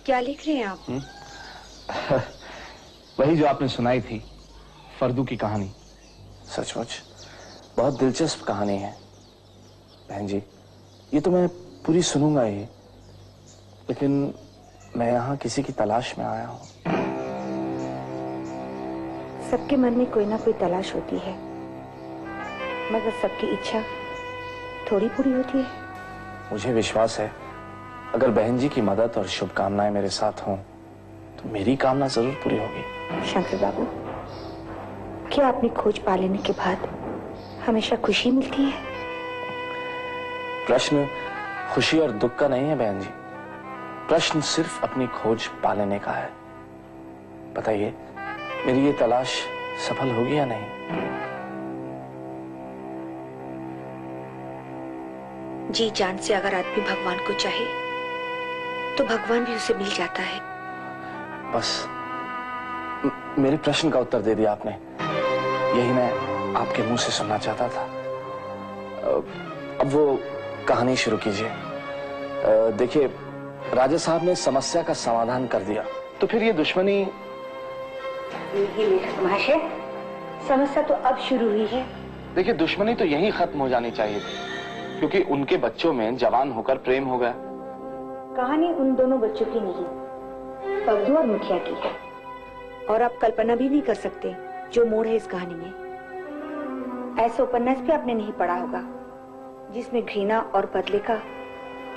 क्या लिख रहे हैं आप? वही जो आपने सुनाई थी, फर्दू की कहानी। सचमुच बहुत दिलचस्प कहानी है बहन जी, ये तो मैं पूरी सुनूंगा ही, लेकिन मैं यहाँ किसी की तलाश में आया हूँ। सबके मन में कोई ना कोई तलाश होती है, मगर सबकी इच्छा थोड़ी पूरी होती है। मुझे विश्वास है अगर बहन जी की मदद और शुभकामनाएं मेरे साथ हों तो मेरी कामना जरूर पूरी होगी। शंकर बाबू, क्या अपनी खोज पा लेने के बाद हमेशा खुशी मिलती है? प्रश्न खुशी और दुख का नहीं है बहन जी, प्रश्न सिर्फ अपनी खोज पा लेने का है। बताइए मेरी ये तलाश सफल होगी या नहीं? जी जान से अगर आदमी भगवान को चाहे तो भगवान भी उसे मिल जाता है। बस मेरे प्रश्न का उत्तर दे दिया आपने, यही मैं आपके मुंह से सुनना चाहता था। अब वो कहानी शुरू कीजिए। देखिए राजा साहब ने समस्या का समाधान कर दिया, तो फिर ये दुश्मनी। लेखक महाशय, समस्या तो अब शुरू हुई है। देखिए दुश्मनी तो यही खत्म हो जानी चाहिए थी, क्योंकि उनके बच्चों में जवान होकर प्रेम हो गया। कहानी उन दोनों बच्चों की नहीं, फर्दू और मुखिया की है। और आप कल्पना भी कर सकते जो मोड़ है इस कहानी में। ऐसा उपन्यास भी आपने नहीं पढ़ा होगा जिसमें घृणा और बदले का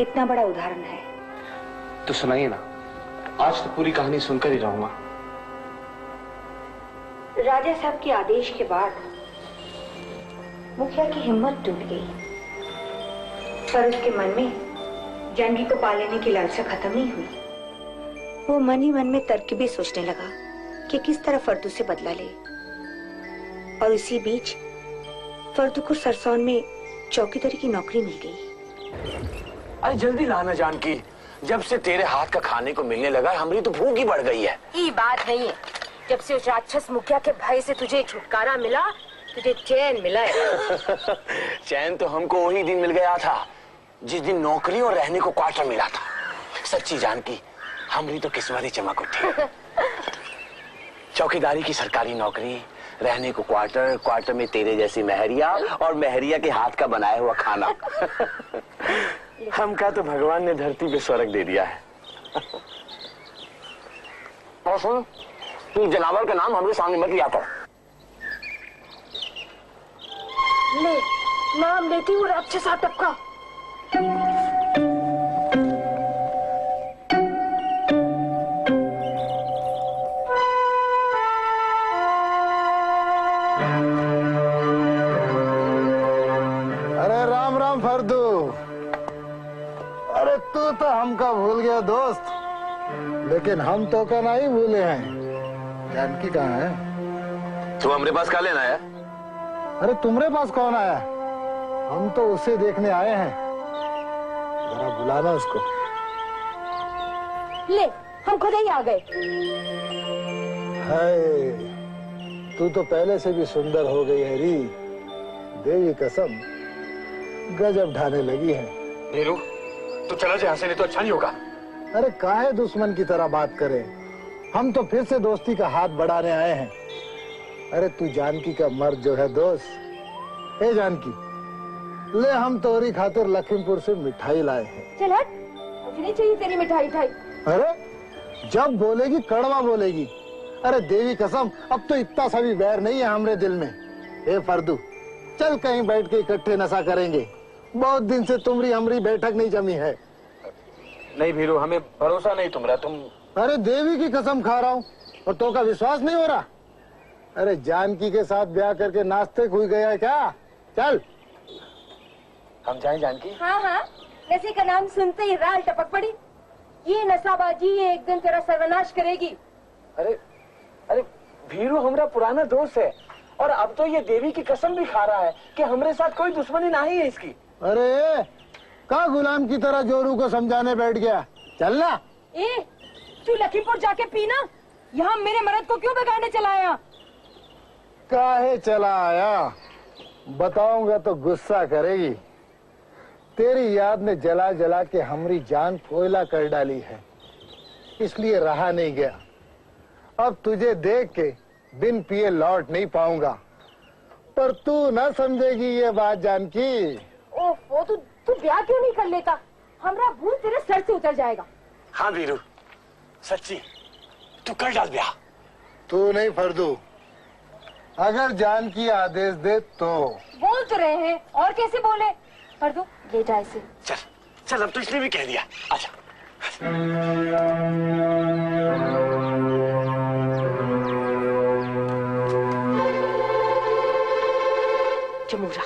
इतना बड़ा उदाहरण है। तो सुनाइए ना, आज तो पूरी कहानी सुनकर ही रहूंगा। राजा साहब के आदेश के बाद मुखिया की हिम्मत टूट गई, पर उसके मन में जानकी को पा लेने की लालसा खत्म नहीं हुई। वो मन ही मन में तरकीबें सोचने लगा कि किस तरह फर्दू से बदला ले। और इसी बीच फर्दू को सरसौन में चौकीदारी की नौकरी मिल गई। अरे जल्दी लाना जानकी, जब से तेरे हाथ का खाने को मिलने लगा हमारी तो भूख ही बढ़ गई है। ये बात नहीं है, जब से उस राक्षस मुखिया के भय से तुझे छुटकारा मिला, तुझे चैन मिला है। चैन तो हमको वही दिन मिल गया था जिस दिन नौकरी और रहने को क्वार्टर मिला था। सच्ची जानकी, हमारी तो किस्मत ही चमक उठी। चौकीदारी की सरकारी नौकरी, रहने को क्वार्टर, क्वार्टर में तेरे जैसी महरिया और महरिया के हाथ का बनाया हुआ खाना। हमका तो भगवान ने धरती पे स्वर्ग दे दिया है। और सुन, तू जनावर का नाम हमारे सामने मत लिया कर। ले, नाम लेती हूँ राक्षस आतप का। अरे राम राम फर्दू। अरे तू तो हमका भूल गया दोस्त, लेकिन हम तो का नहीं भूले हैं। जानकी कहाँ है? तू हमारे पास क्या लेना है? अरे तुम्हारे पास कौन आया? हम तो उसे देखने आए हैं, जरा बुलाना उसको। ले, हम खुद ही आ गए। हाय, तू तो पहले से भी सुंदर हो गई है री। देवी कसम, गजब ढाने लगी है। नीरू, तू चला जा यहाँ से, नहीं तो अच्छा नहीं होगा। अरे काहे दुश्मन की तरह बात करें, हम तो फिर से दोस्ती का हाथ बढ़ाने आए हैं। अरे तू जानकी का मर्द जो है दोस्त। ए जानकी, ले हम तोरी खातिर लखीमपुर से मिठाई लाए हैं। चल हट, मुझे नहीं चाहिए तेरी मिठाई। अरे जब बोलेगी कड़वा बोलेगी। अरे देवी कसम, अब तो इतना सा भी बैर नहीं है हमरे दिल में। ए फर्दू, चल कहीं बैठ के इकट्ठे नशा करेंगे। बहुत दिन से तुम्हारी हमरी बैठक नहीं जमी है। नहीं भीरू, हमें भरोसा नहीं तुम्हारा। तुम अरे देवी की कसम खा रहा हूँ, और तो का विश्वास नहीं हो रहा? अरे जानकी के साथ ब्याह करके नाश्ते खुई गया क्या? चल हम जाएं जानकी? हाँ हाँ, नशे का नाम सुनते ही राल टपक पड़ी। ये नशाबाजी ये एक दिन तेरा सर्वनाश करेगी। अरे अरे भीरू हमारा पुराना दोस्त है, और अब तो ये देवी की कसम भी खा रहा है कि हमारे साथ कोई दुश्मनी नहीं है इसकी। अरे का गुलाम की तरह जोरू को समझाने बैठ गया? चलना। ए, तू लखीमपुर जाके पीना, यहाँ मेरे मर्द को क्यों बिगाड़ने चला आया? काहे चला आया बताऊंगा तो गुस्सा करेगी। तेरी याद ने जला जला के हमारी जान कोयला कर डाली है। इसलिए रहा नहीं गया। अब तुझे देख के बिन पिए लौट नहीं पाऊंगा, पर तू न समझेगी ये बात जानकी। ओफो, तू ब्याह क्यों नहीं कर लेता? हमारा भूल तेरे सर से उतर जाएगा। हाँ वीरू, सच्ची तू कर डाल ब्याह। तू नहीं फर्दू, अगर जानकी आदेश दे तो। बोल तो रहे हैं, और कैसे बोले? फर्दू ले जा इसे। चल चल, अब तो इसने भी कह दिया, आजा। जमूरा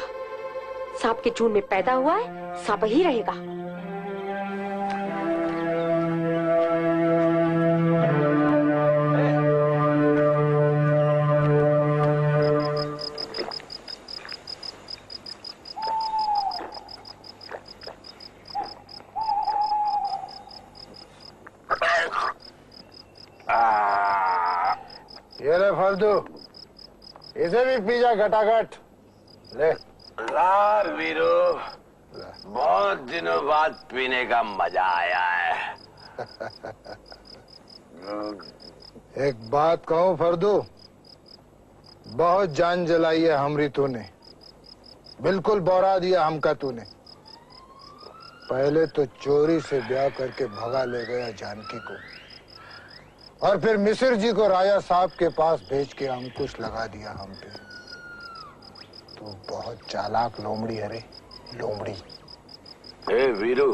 सांप के जून में पैदा हुआ है, सांप ही रहेगा। ये ले फर्दू, इसे भी पी जा घटाघट। ले यार वीरू, बहुत दिनों बाद पीने का मजा आया है। एक बात कहूं फर्दू, बहुत जान जलाई है हमरी तूने, बिल्कुल बौरा दिया हमका तूने। पहले तो चोरी से ब्याह करके भगा ले गया जानकी को, और फिर मिसिर जी को राजा साहब के पास भेज के अंकुश लगा दिया हम पे। तू बहुत चालाक लोमड़ी है रे, लोमड़ी। ए वीरू,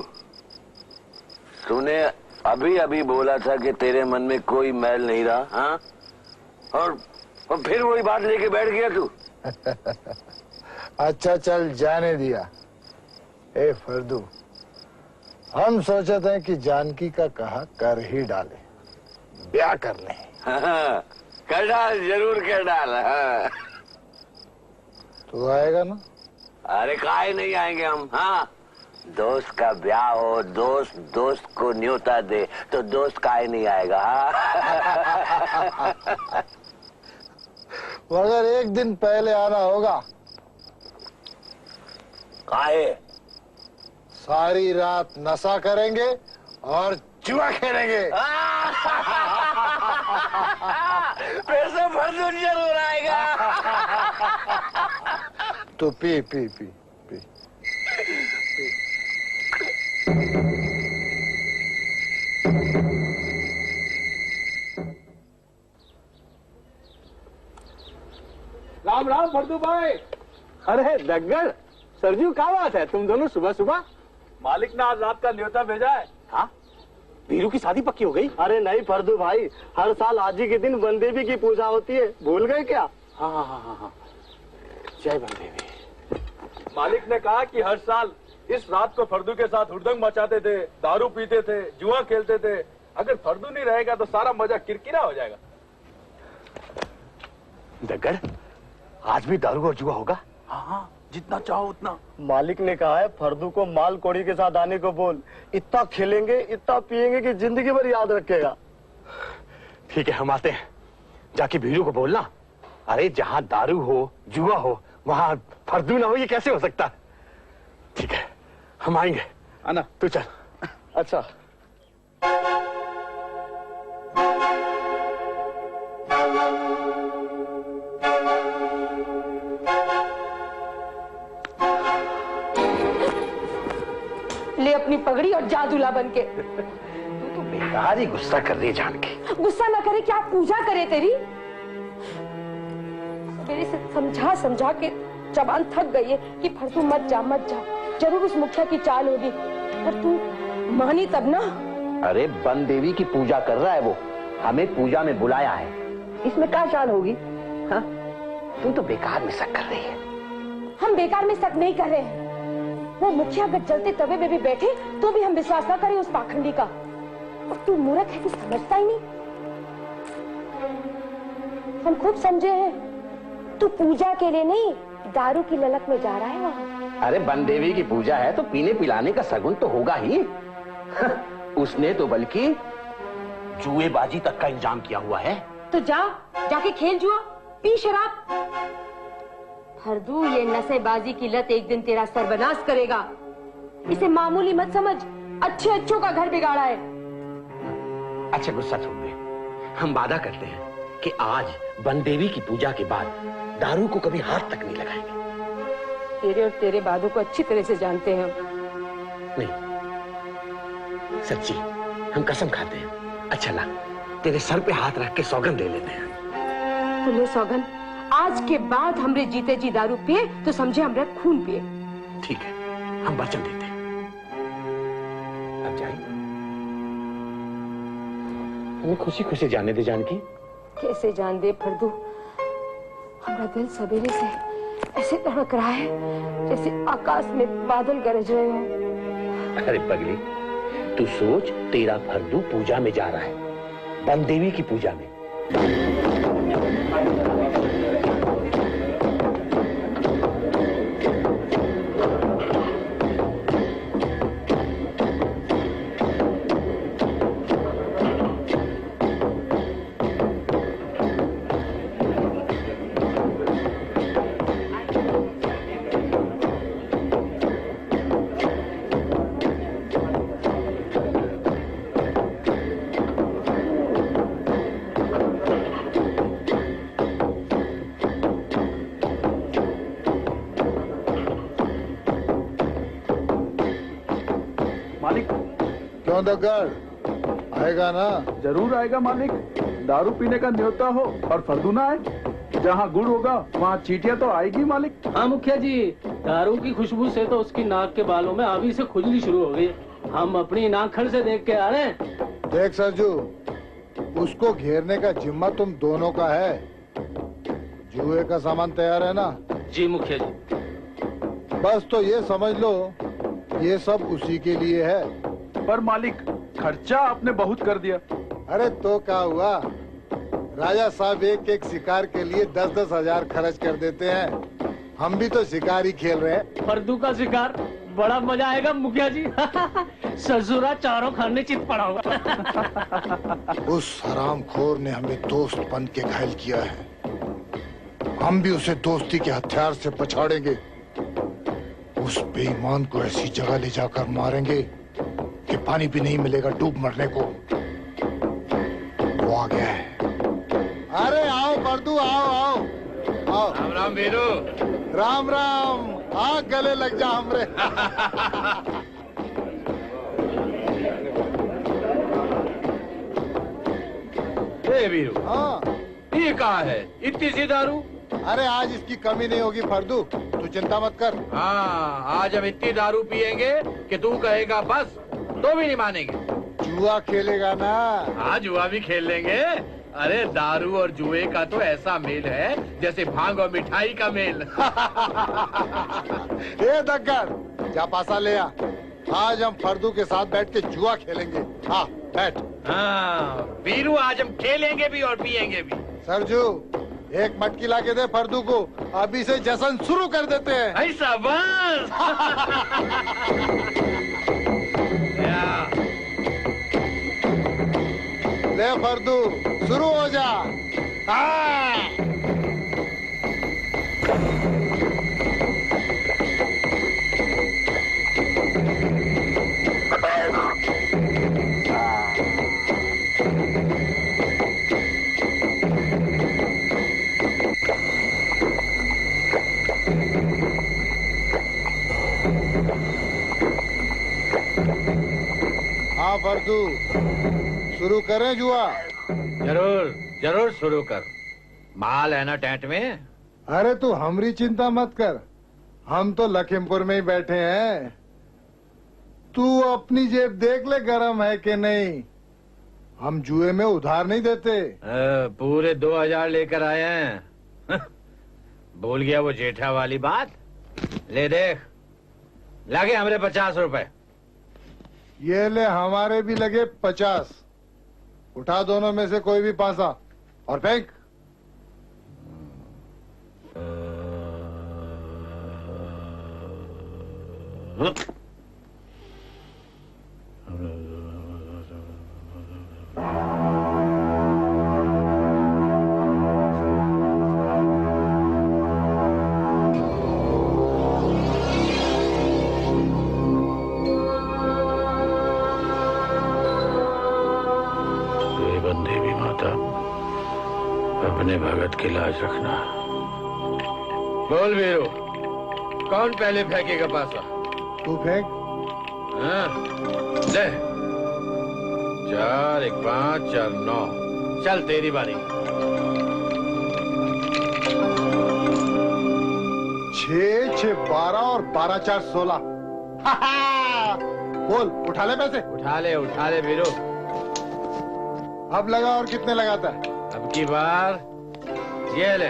तूने अभी अभी बोला था कि तेरे मन में कोई मैल नहीं रहा, हाँ? और फिर वही बात लेके बैठ गया तू। अच्छा चल जाने दिया। ए फर्दू, हम सोचे थे कि जानकी का कहा कर ही डाले, ब्याह कर ले। हाँ, कर डाल, जरूर कर डाल। हाँ। तू आएगा ना? अरे काहे नहीं आएंगे हम, हाँ? दोस्त का ब्याह हो, दोस्त दोस्त को न्योता दे, तो दोस्त काहे नहीं आएगा? हाँ? मगर एक दिन पहले आना होगा। काहे? सारी रात नशा करेंगे और जुआ खेलेंगे। फिर से फर्जू जरूर आएगा। तो पी पी पी पी। राम राम फर्दू भाई। अरे दग्गड़, सरजू क्या बात है, तुम दोनों सुबह सुबह? मालिक ने आज रात का न्योता भेजा है। हाँ, वीरू की शादी पक्की हो गई? अरे नहीं फर्दू भाई, हर साल आज ही के दिन वन देवी की पूजा होती है, भूल गए क्या? हाँ हाँ हाँ हाँ, जय वन देवी। मालिक ने कहा कि हर साल इस रात को फर्दू के साथ हुड़दंग मचाते थे, दारू पीते थे, जुआ खेलते थे। अगर फर्दू नहीं रहेगा तो सारा मजा किरकिरा हो जाएगा। दग्गड़, आज भी दारू और जुआ होगा? हाँ हाँ, जितना चाहो उतना। मालिक ने कहा है फर्दू को माल कोड़ी के साथ आने को बोल, इतना खेलेंगे इतना पिएंगे कि जिंदगी भर याद रखेगा। ठीक है, हम आते हैं। जाके वीरू को बोलना, अरे जहाँ दारू हो जुआ हो वहाँ फर्दू ना हो, ये कैसे हो सकता? ठीक है, हम आएंगे। आना, तू चल। अच्छा। ले अपनी पगड़ी और जादूला बनके। तू तो बेकार ही गुस्सा कर रही है जानकी। गुस्सा ना करे, क्या पूजा करे तेरी? मेरे से समझा समझा के जबान थक गई है कि फर्दू मत जा मत जा, जरूर उस मुखिया की चाल होगी, पर तू मानी तब ना। अरे वन देवी की पूजा कर रहा है वो, हमें पूजा में बुलाया है, इसमें क्या चाल होगी? हाँ, तू तो बेकार में शक कर रही है। हम बेकार में शक नहीं कर रहे हैं, वो मुखिया अगर जलते तवे में भी बैठे तो भी हम विश्वास ना करें उस पाखंडी का। और तू मूर्ख है कि समझता ही नहीं। हम खूब समझे हैं, तू पूजा के लिए नहीं दारू की ललक में जा रहा है वहाँ। अरे वन देवी की पूजा है तो पीने पिलाने का सगुन तो होगा ही। उसने तो बल्कि जुएबाजी तक का इंतजाम किया हुआ है। तो जाके खेल जुआ, पी शराब। फर्दू, ये नशेबाजी की लत एक दिन तेरा सर्वनाश करेगा। इसे मामूली मत समझ, अच्छे अच्छों का घर बिगाड़ा है। अच्छा गुस्सा छोड़ दे, हम वादा करते हैं कि आज वन देवी की पूजा के बाद दारू को कभी हाथ तक नहीं लगाएंगे। तेरे और तेरे वादों को अच्छी तरह से जानते हैं हम। नहीं सच्ची, हम कसम खाते हैं। अच्छा ला, तेरे सर पे हाथ रख के सौगंध ले लेते हैं। तुमने सौगंध, आज के बाद हमरे जीते जी दारू पिए तो समझे हमरे खून पिए। ठीक है, हम वचन देते हैं। अब जाए, हमें खुशी खुशी जाने दे जानकी। कैसे जान दे फर्दू, हमारा दिल सवेरे से ऐसे धड़क रहा है जैसे आकाश में बादल गरज रहे हो। अरे पगली, तू सोच, तेरा फर्दू पूजा में जा रहा है, वन देवी की पूजा में। क्यों दग्गड़, आएगा ना? जरूर आएगा मालिक। दारू पीने का न्योता हो और फर्दू ना आए, जहाँ गुड़ होगा वहाँ चींटियाँ तो आएगी मालिक। हाँ मुखिया जी, दारू की खुशबू से तो उसकी नाक के बालों में अभी से खुजली शुरू हो गई। हम अपनी नाखड़ से देख के आ रहे हैं। देख सरजू, उसको घेरने का जिम्मा तुम दोनों का है। जुए का सामान तैयार है ना? जी मुखिया जी। बस तो ये समझ लो, ये सब उसी के लिए है। पर मालिक, खर्चा आपने बहुत कर दिया। अरे तो क्या हुआ, राजा साहब एक एक शिकार के लिए 10-10 हजार खर्च कर देते हैं। हम भी तो शिकार ही खेल रहे हैं। फर्दू का शिकार, बड़ा मजा आएगा मुखिया जी। ससुरा चारों खाने चित पड़ा होगा। उस हरामखोर ने हमें दोस्त बन के घायल किया है, हम भी उसे दोस्ती के हथियार से पछाड़ेंगे। उस बेईमान को ऐसी जगह ले जाकर मारेंगे कि पानी भी नहीं मिलेगा डूब मरने को। वो आ गया है। अरे आओ फर्दू, आओ आओ आओ। राम राम वीरू। राम राम, आ गले लग जा हमरे। ए वीरू, हाँ, ये कहाँ है इतनी सी दारू? अरे आज इसकी कमी नहीं होगी फर्दू, तू चिंता मत कर। हाँ, आज हम इतनी दारू पियेंगे कि तू कहेगा बस, तो भी नहीं मानेंगे। जुआ खेलेगा ना? हाँ, जुआ भी खेल लेंगे। अरे दारू और जुए का तो ऐसा मेल है जैसे भांग और मिठाई का मेल। ए दग्गड़, जा पासा ले आ। आज हम फर्दू के साथ बैठ के जुआ खेलेंगे। हाँ बैठ। हाँ वीरू, आज हम खेलेंगे भी और पियेंगे भी। सरजू, एक मटकी ला के दे फर्दू को, अभी से जश्न शुरू कर देते हैं। ऐसा बस। ले फर्दू, शुरू हो जा। हाँ फर्दू, शुरू करें जुआ? जरूर जरूर शुरू कर। माल है ना टेंट में? अरे तू हमरी चिंता मत कर, हम तो लखीमपुर में ही बैठे हैं। तू अपनी जेब देख ले गरम है कि नहीं। हम जुए में उधार नहीं देते। पूरे 2000 लेकर आए हैं। भूल गया वो जेठा वाली बात? ले देख, लगे हमरे 50 रुपए। ये ले, हमारे भी लगे 50। उठा दोनों में से कोई भी पासा और फेंक। की लाज रखना। बोल वीरू, कौन पहले फेंकेगा पासा? तू फेंक। हाँ? ले 4 1 5 4 9। चल तेरी बारी। 6 6 12 और 12 4 16। बोल, उठा ले पैसे। उठा ले वीरू। अब लगा, और कितने लगाता है? अब की बार ये ले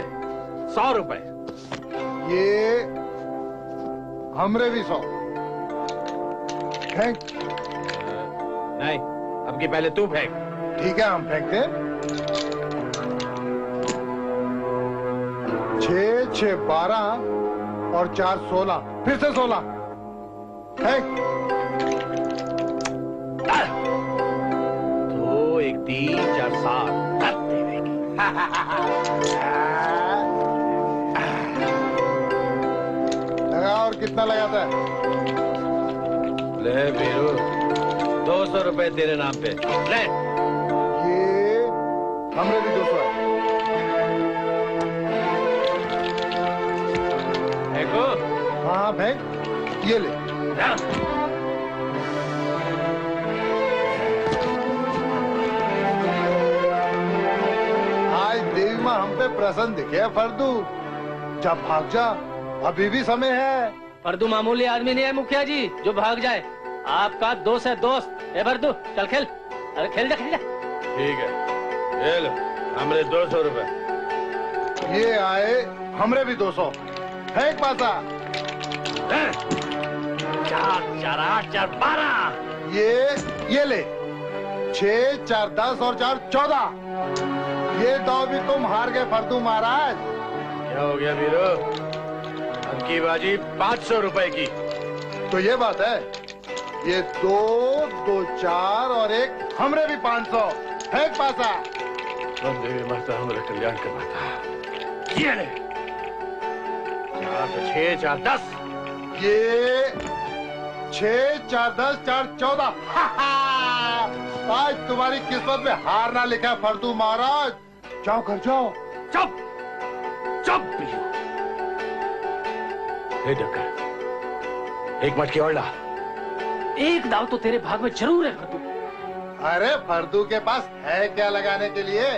100 रुपए। ये हमरे भी 100। फेंक। नहीं, अब की पहले तू फेंक। ठीक है, हम फेंकते हैं। 6 6 12 और 4 16। फिर से 16। फेंक। 2 1 3 4 7। लगा, और कितना लगाता है? ले वीरू, 200 रुपए तेरे नाम पे। ले। ये हमरे भी 200 है। फेंको। हाँ फेंक। ये ले। आज देवी माँ हम पे प्रसन्न दिखे फर्दू। जब भाग जा, अभी भी समय है। फर्दू मामूली आदमी नहीं है मुखिया जी जो भाग जाए। आपका दोस्त है दोस्त। ए फर्दू, चल खेल। अरे खेल जा खेल जा। ठीक है, ये लो हमरे 200 रुपए। ये आए हमरे भी 200। फेंक पासा। 4 4 8 4 12। ये ले। 6 4 10 और 4 14। ये दाव भी तुम हार गए फर्दू महाराज। क्या हो गया वीरू? अब की बाजी 500 रुपए की। तो ये बात है। ये 2 2 4 और 1 हमरे भी 500। फेंक पासा। देवी माता हमारा कल्याण करवाता। ये ले 4 6 4 10। ये 6 4 10 4 14। आज तुम्हारी किस्मत में हार ना लिखा है फर्दू महाराज। जाओ घर जाओ। चुप चुप वीरू। हे डकर, एक मटकी और ला। एक दाव तो तेरे भाग में जरूर है फर्दू। अरे फर्दू के पास है क्या लगाने के लिए?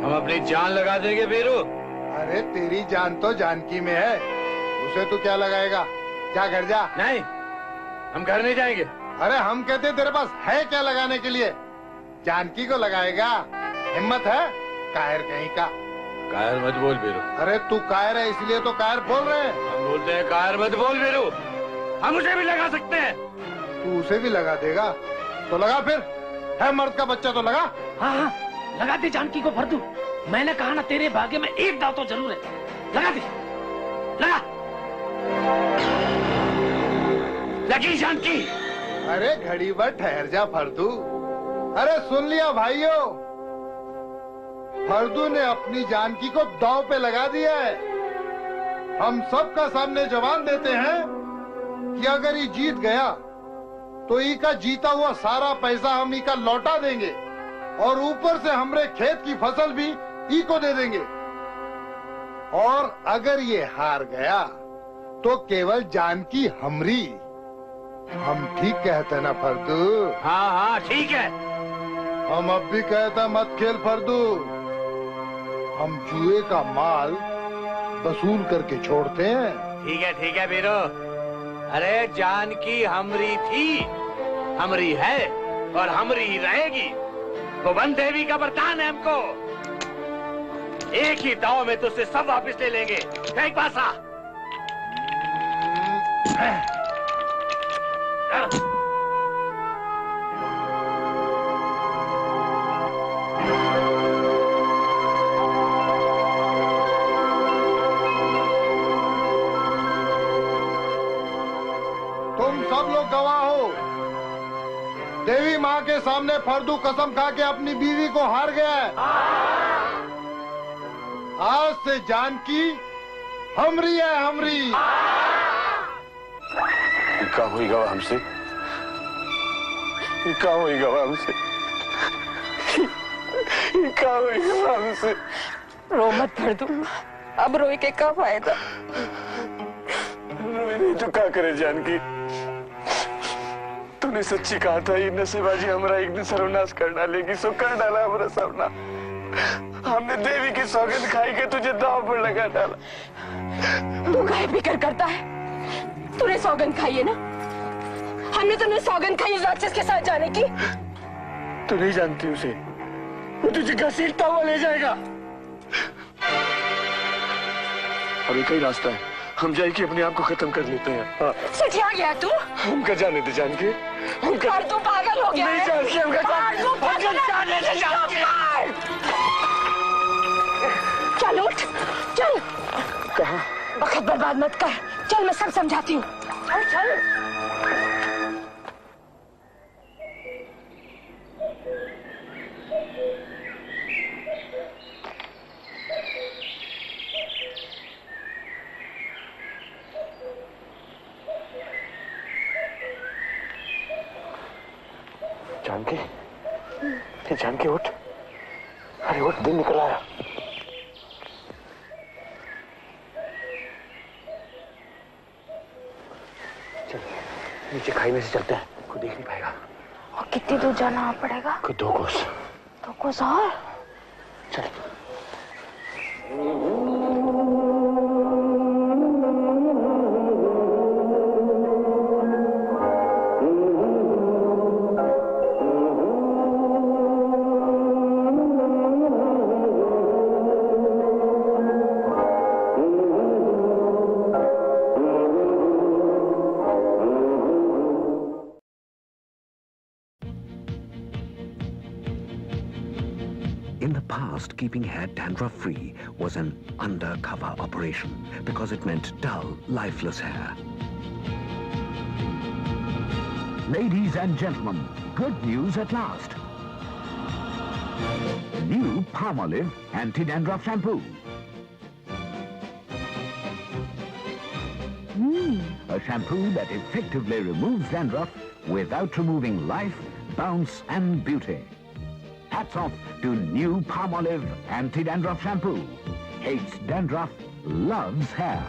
हम अपनी जान लगा देंगे वीरू। अरे तेरी जान तो जानकी में है, उसे तू क्या लगाएगा? जा घर जा। नहीं, हम घर नहीं जाएंगे। अरे हम कहते तेरे पास है क्या लगाने के लिए? जानकी को लगाएगा? हिम्मत है? कायर कहीं का। कायर मत बोल वीरू। अरे तू कायर है इसलिए तो कायर बोल रहे हैं। हम बोलते हैं कायर मत बोल वीरू। हम उसे भी लगा सकते हैं। तू उसे भी लगा देगा तो लगा फिर। है मर्द का बच्चा तो लगा। हाँ हाँ, लगा दे जानकी को फर्दू। मैंने कहा ना तेरे भाग्य में एक दाव तो जरूर है। लगा दे, लगा। लगी जानकी। अरे घड़ी भर ठहर जा फर्दू। अरे सुन लिया भाइयों, फर्दू ने अपनी जानकी को दांव पे लगा दिया है। हम सबका सामने जवान देते हैं कि अगर ये जीत गया तो ई का जीता हुआ सारा पैसा हम ई का लौटा देंगे और ऊपर से हमरे खेत की फसल भी ई को दे देंगे। और अगर ये हार गया तो केवल जानकी हमरी। हम ठीक कहते ना फर्दू? हाँ हाँ ठीक है। हम अब भी कहते मत खेल फर्दू। हम जुए का माल वसूल करके छोड़ते हैं। ठीक है वीरू। अरे जानकी हमरी थी, हमरी है और हमरी ही रहेगी। भुवन देवी का वरदान है हमको। एक ही दाव में तुझसे सब वापस ले लेंगे। फेंक पासा। तुम सब लोग गवाह हो। देवी माँ के सामने फर्दू कसम खा के अपनी बीवी को हार गया है। आज से जानकी हमरी है, हमरी। क्या होगा हमसे? क्या होगा हमसे? क्या होगा हमसे? रो मत फर्दू, अब रोए के क्या फायदा। नहीं तो क्या करे जानकी, तूने सच्ची कहा था ये नशेबाजी हमारा एक दिन सर्वनाश कर डालेगी, सो कर डाला हमारा सर्वनाश। हमने देवी की सौगंध खाई के तुझे दांव पर लगा डाला। तू काहे फिक्र करता है? तूने सौगंध खाई है ना, हमने तुमने सौगंध खाई राक्षस के साथ जाने की। तू नहीं जानती उसे, वो तुझे घसीटता हुआ ले जाएगा। अब एक ही रास्ता है, हम जाके अपने आप को खत्म कर लेते हैं। हाँ। सठिया गया तू? हमका जाने दे जानकी, और तू पागल हो गया नहीं जानकी, हमका जाने दे जानकी। चल उठ, चल। कहाँ? वक्त बर्बाद मत कर, चल मैं सब समझाती हूँ। चल। जानकी, जानकी उठ, अरे उठ, दिन निकल आया। चल नीचे खाई में से चलते हैं, कोई देख नहीं पाएगा। और कितनी दूर जाना पड़ेगा? कोई 2 कोस। 2 कोस और? चल। In the past, keeping hair dandruff-free was an undercover operation because it meant dull, lifeless hair. Ladies and gentlemen, good news at last. New Palmolive Anti-Dandruff Shampoo. A shampoo that effectively removes dandruff without removing life, bounce and beauty. Hats off to new Palmolive Anti-Dandruff Shampoo. Hates dandruff, loves hair.